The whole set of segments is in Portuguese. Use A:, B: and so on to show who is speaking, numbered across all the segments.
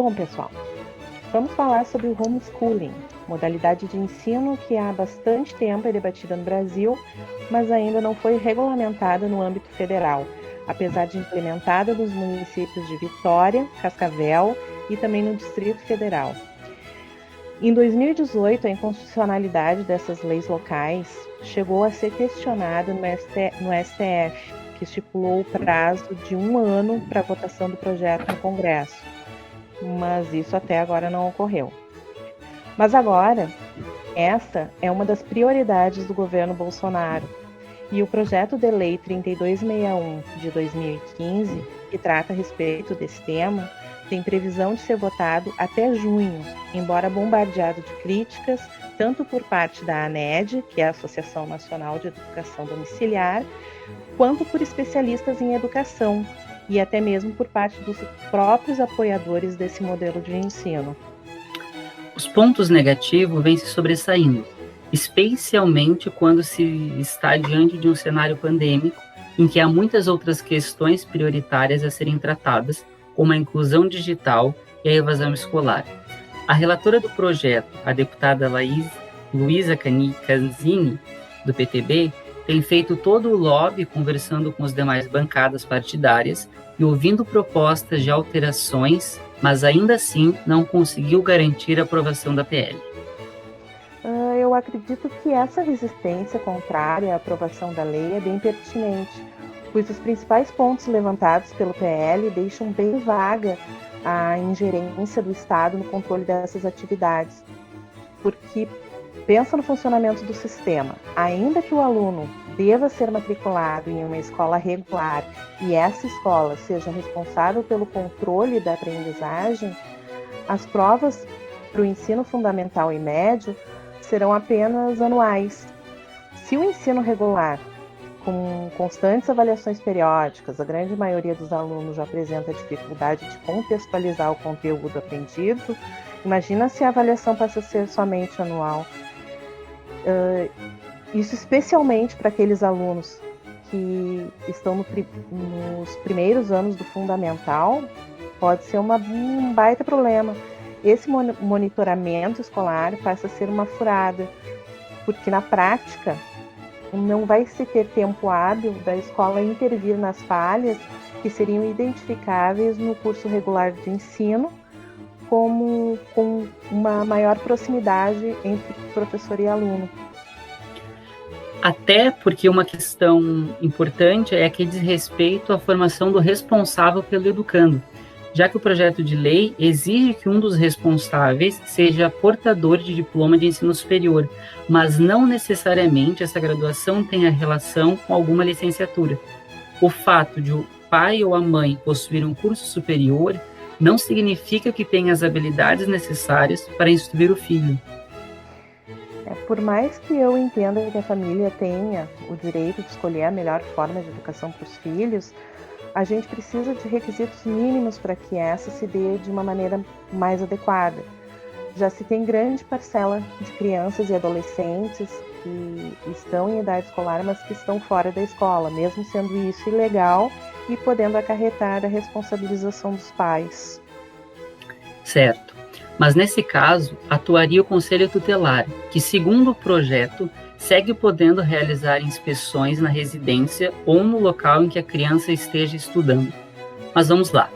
A: Bom, pessoal, vamos falar sobre o homeschooling, modalidade de ensino que há bastante tempo é debatida no Brasil, mas ainda não foi regulamentada no âmbito federal, apesar de implementada nos municípios de Vitória, Cascavel e também no Distrito Federal. Em 2018, a inconstitucionalidade dessas leis locais chegou a ser questionada no STF, que estipulou o prazo de 1 ano para a votação do projeto no Congresso, mas isso até agora não ocorreu. Mas agora, essa é uma das prioridades do governo Bolsonaro, e o projeto de lei 3261 de 2015, que trata a respeito desse tema, tem previsão de ser votado até junho, embora bombardeado de críticas, tanto por parte da ANED, que é a Associação Nacional de Educação Domiciliar, quanto por especialistas em educação, e até mesmo por parte dos próprios apoiadores desse modelo de ensino.
B: Os pontos negativos vêm se sobressaindo, especialmente quando se está diante de um cenário pandêmico em que há muitas outras questões prioritárias a serem tratadas, como a inclusão digital e a evasão escolar. A relatora do projeto, a deputada Luísa Canzini, do PTB, tem feito todo o lobby conversando com as demais bancadas partidárias e ouvindo propostas de alterações, mas ainda assim não conseguiu garantir a aprovação da PL.
A: Eu acredito que essa resistência contrária à aprovação da lei é bem pertinente, pois os principais pontos levantados pelo PL deixam bem vaga a ingerência do Estado no controle dessas atividades, porque pensa no funcionamento do sistema. Ainda que o aluno deva ser matriculado em uma escola regular e essa escola seja responsável pelo controle da aprendizagem, as provas para o ensino fundamental e médio serão apenas anuais. Se o ensino regular, com constantes avaliações periódicas, a grande maioria dos alunos já apresenta dificuldade de contextualizar o conteúdo aprendido, imagina se a avaliação passa a ser somente anual. Isso especialmente para aqueles alunos que estão nos primeiros anos do fundamental, pode ser um baita problema. Esse monitoramento escolar passa a ser uma furada, porque na prática não vai se ter tempo hábil da escola intervir nas falhas que seriam identificáveis no curso regular de ensino, como com uma maior proximidade entre professor e aluno.
B: Até porque uma questão importante é que diz respeito à formação do responsável pelo educando, já que o projeto de lei exige que um dos responsáveis seja portador de diploma de ensino superior, mas não necessariamente essa graduação tenha relação com alguma licenciatura. O fato de o pai ou a mãe possuir um curso superior não significa que tenha as habilidades necessárias para instruir o filho.
A: Por mais que eu entenda que a família tenha o direito de escolher a melhor forma de educação para os filhos, a gente precisa de requisitos mínimos para que essa se dê de uma maneira mais adequada. Já se tem grande parcela de crianças e adolescentes que estão em idade escolar, mas que estão fora da escola, mesmo sendo isso ilegal e podendo acarretar a responsabilização dos pais.
B: Certo, mas nesse caso atuaria o Conselho Tutelar, que segundo o projeto segue podendo realizar inspeções na residência ou no local em que a criança esteja estudando. Mas vamos lá.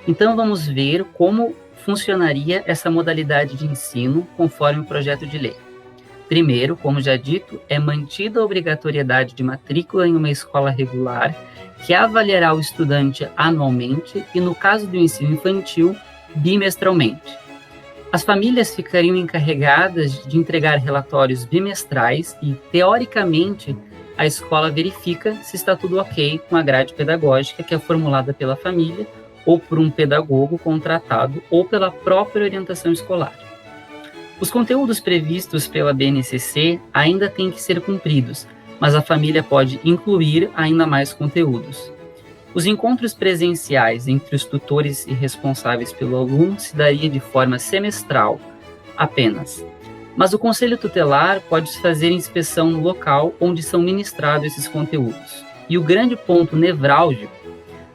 B: Então vamos ver como funcionaria essa modalidade de ensino conforme o projeto de lei. Primeiro, como já dito, é mantida a obrigatoriedade de matrícula em uma escola regular, que avaliará o estudante anualmente e, no caso do ensino infantil, bimestralmente. As famílias ficariam encarregadas de entregar relatórios bimestrais e, teoricamente, a escola verifica se está tudo ok com a grade pedagógica que é formulada pela família ou por um pedagogo contratado ou pela própria orientação escolar. Os conteúdos previstos pela BNCC ainda têm que ser cumpridos, mas a família pode incluir ainda mais conteúdos. Os encontros presenciais entre os tutores e responsáveis pelo aluno se daria de forma semestral apenas. Mas o Conselho Tutelar pode fazer inspeção no local onde são ministrados esses conteúdos. E o grande ponto nevrálgico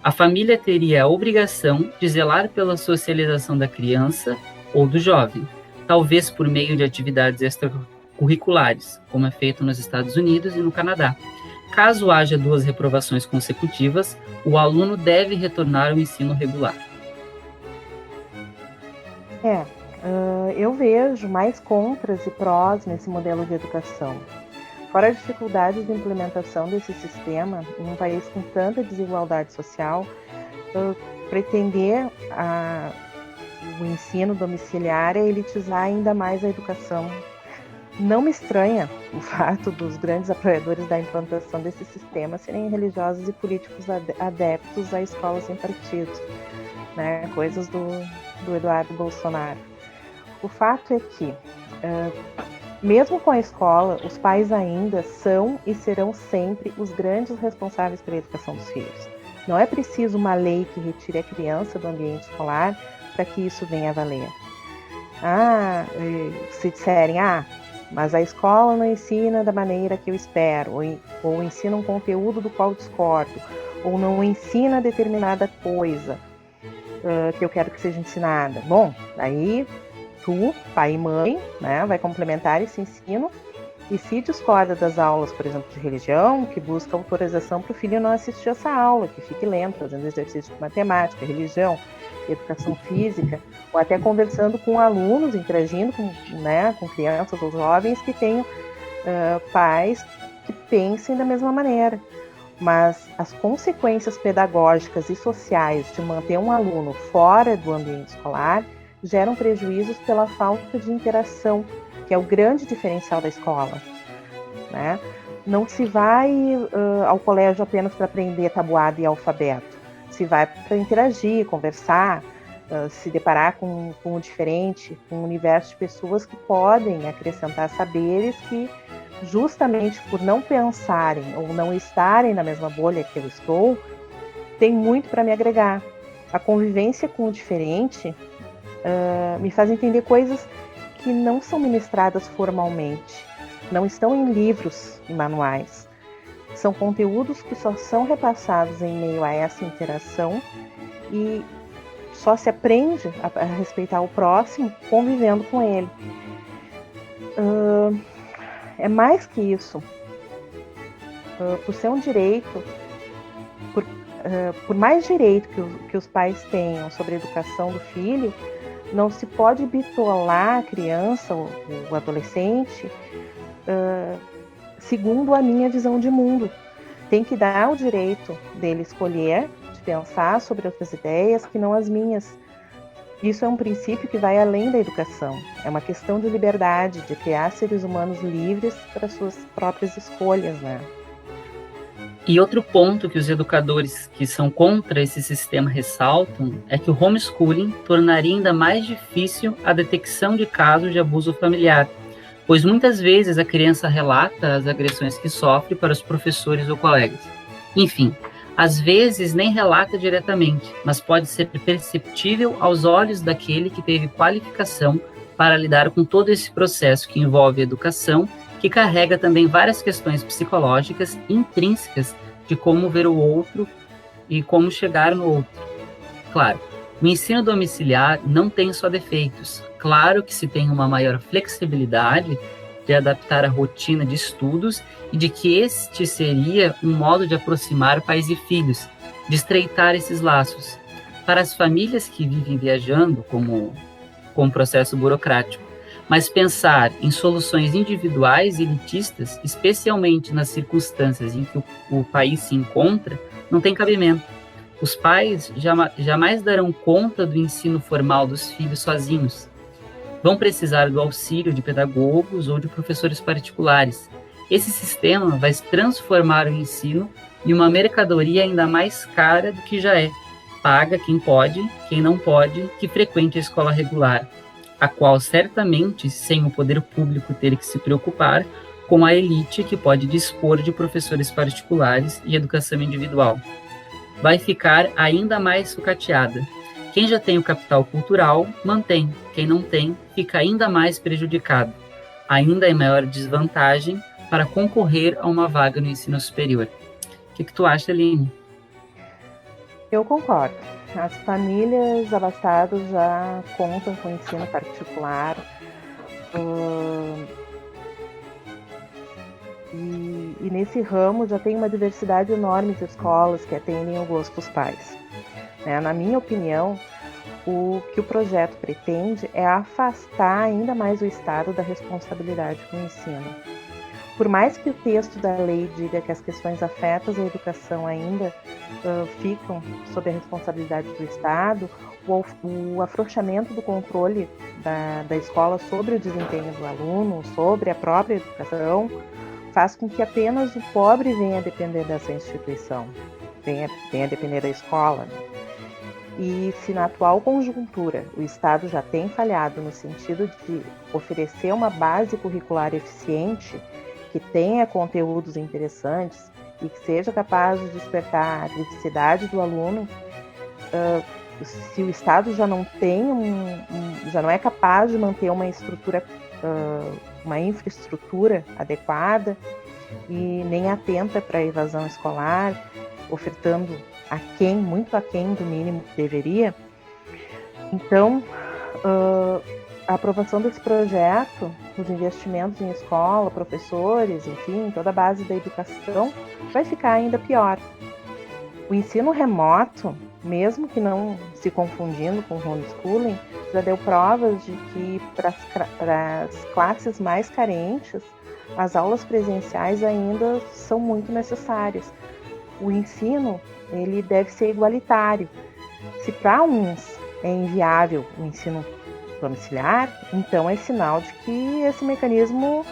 B: A família teria a obrigação de zelar pela socialização da criança ou do jovem, talvez por meio de atividades extracurriculares, como é feito nos Estados Unidos e no Canadá. Caso haja 2 reprovações consecutivas, o aluno deve retornar ao ensino regular.
A: Eu vejo mais contras e prós nesse modelo de educação. Fora as dificuldades de implementação desse sistema, em um país com tanta desigualdade social, pretender o ensino domiciliar é elitizar ainda mais a educação. Não me estranha o fato dos grandes apoiadores da implantação desse sistema serem religiosos e políticos adeptos a escolas sem partido, né? Coisas do Eduardo Bolsonaro. O fato é que, mesmo com a escola, os pais ainda são e serão sempre os grandes responsáveis pela educação dos filhos. Não é preciso uma lei que retire a criança do ambiente escolar para que isso venha a valer. Se disserem, mas a escola não ensina da maneira que eu espero, ou ensina um conteúdo do qual discordo, ou não ensina determinada coisa que eu quero que seja ensinada. Bom, aí tu, pai e mãe, né, vai complementar esse ensino, e se discorda das aulas, por exemplo, de religião, que busca autorização para o filho não assistir essa aula, que fique lendo, fazendo exercício de matemática, religião, educação física, ou até conversando com alunos, interagindo com crianças ou jovens que tenham pais que pensem da mesma maneira. Mas as consequências pedagógicas e sociais de manter um aluno fora do ambiente escolar geram prejuízos pela falta de interação, que é o grande diferencial da escola, né? Não se vai ao colégio apenas para aprender tabuada e alfabeto. Se vai para interagir, conversar, se deparar com o diferente, com um universo de pessoas que podem acrescentar saberes que, justamente por não pensarem ou não estarem na mesma bolha que eu estou, tem muito para me agregar. A convivência com o diferente me faz entender coisas que não são ministradas formalmente, não estão em livros e manuais. São conteúdos que só são repassados em meio a essa interação e só se aprende a respeitar o próximo convivendo com ele. É mais que isso. Por ser um direito, por mais direito que os pais tenham sobre a educação do filho, não se pode bitolar a criança ou o adolescente segundo a minha visão de mundo. Tem que dar o direito dele escolher, de pensar sobre outras ideias que não as minhas. Isso é um princípio que vai além da educação. É uma questão de liberdade, de criar seres humanos livres para suas próprias escolhas, né?
B: E outro ponto que os educadores que são contra esse sistema ressaltam é que o homeschooling tornaria ainda mais difícil a detecção de casos de abuso familiar, pois muitas vezes a criança relata as agressões que sofre para os professores ou colegas. Enfim, às vezes nem relata diretamente, mas pode ser perceptível aos olhos daquele que teve qualificação para lidar com todo esse processo que envolve educação, que carrega também várias questões psicológicas intrínsecas de como ver o outro e como chegar no outro. Claro, o ensino domiciliar não tem só defeitos. Claro que se tem uma maior flexibilidade de adaptar a rotina de estudos e de que este seria um modo de aproximar pais e filhos, de estreitar esses laços. Para as famílias que vivem viajando, com um processo burocrático, mas pensar em soluções individuais e elitistas, especialmente nas circunstâncias em que o país se encontra, não tem cabimento. Os pais jamais darão conta do ensino formal dos filhos sozinhos. Vão precisar do auxílio de pedagogos ou de professores particulares. Esse sistema vai transformar o ensino em uma mercadoria ainda mais cara do que já é. Paga quem pode, quem não pode, que frequente a escola regular, a qual certamente, sem o poder público ter que se preocupar, com a elite que pode dispor de professores particulares e educação individual. Vai ficar ainda mais sucateada. Quem já tem o capital cultural, mantém. Quem não tem, fica ainda mais prejudicado. Ainda em maior desvantagem para concorrer a uma vaga no ensino superior. O que tu acha, Aline?
A: Eu concordo. As famílias abastadas já contam com ensino particular. E nesse ramo já tem uma diversidade enorme de escolas que atendem ao gosto dos pais. Né? Na minha opinião, o que o projeto pretende é afastar ainda mais o Estado da responsabilidade com o ensino. Por mais que o texto da lei diga que as questões afetas à educação ainda ficam sob a responsabilidade do Estado, o afrouxamento do controle da escola sobre o desempenho do aluno, sobre a própria educação, faz com que apenas o pobre venha a depender dessa instituição, venha a depender da escola. Né? E se na atual conjuntura o Estado já tem falhado no sentido de oferecer uma base curricular eficiente, que tenha conteúdos interessantes e que seja capaz de despertar a criticidade do aluno, se o Estado já não tem já não é capaz de manter uma estrutura, uma infraestrutura adequada e nem atenta para a evasão escolar, ofertando muito aquém do mínimo que deveria. Então, a aprovação desse projeto, os investimentos em escola, professores, enfim, toda a base da educação, vai ficar ainda pior. O ensino remoto, mesmo que não se confundindo com o homeschooling, já deu provas de que para as classes mais carentes, as aulas presenciais ainda são muito necessárias. O ensino, ele deve ser igualitário. Se para uns é inviável o ensino domiciliar, então é sinal de que esse mecanismo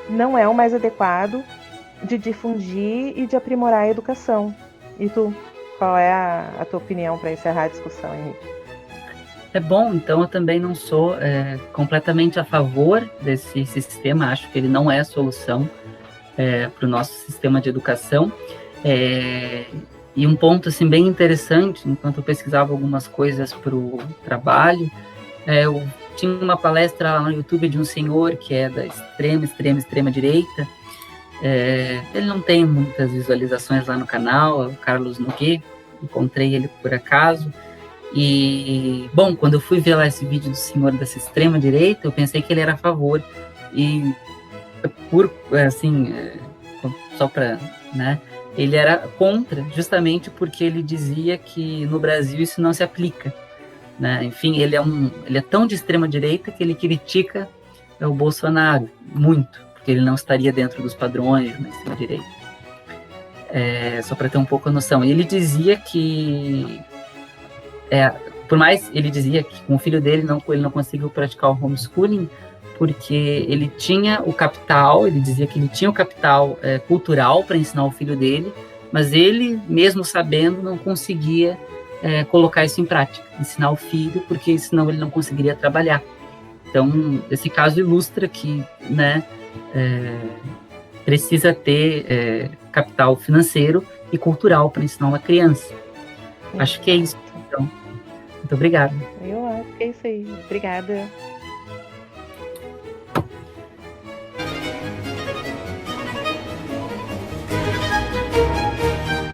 A: não é o mais adequado de difundir e de aprimorar a educação. E tu, qual é a tua opinião para encerrar a discussão, Henrique?
B: É bom, então eu também não sou completamente a favor desse sistema, acho que ele não é a solução para o nosso sistema de educação. E um ponto assim, bem interessante, enquanto eu pesquisava algumas coisas para o trabalho, eu tinha uma palestra lá no YouTube de um senhor que é da extrema direita. Ele não tem muitas visualizações lá no canal, é o Carlos Noguet, encontrei ele por acaso. E, bom, quando eu fui ver lá esse vídeo do senhor dessa extrema direita, eu pensei que ele era a favor. E, só para, né, ele era contra, justamente porque ele dizia que no Brasil isso não se aplica. Né? Enfim, ele é tão de extrema direita que ele critica o Bolsonaro muito, porque ele não estaria dentro dos padrões da extrema direita. Só para ter um pouco a noção. Ele dizia que por mais ele dizia que com o filho dele ele não conseguiu praticar o homeschooling porque ele tinha o capital, ele dizia que ele tinha o capital cultural para ensinar o filho dele, mas ele, mesmo sabendo, não conseguia colocar isso em prática, ensinar o filho, porque senão ele não conseguiria trabalhar. Então, esse caso ilustra que, né, precisa ter capital financeiro e cultural para ensinar uma criança. Acho que é isso. Então, muito obrigado.
A: Eu acho que é isso aí. Obrigada.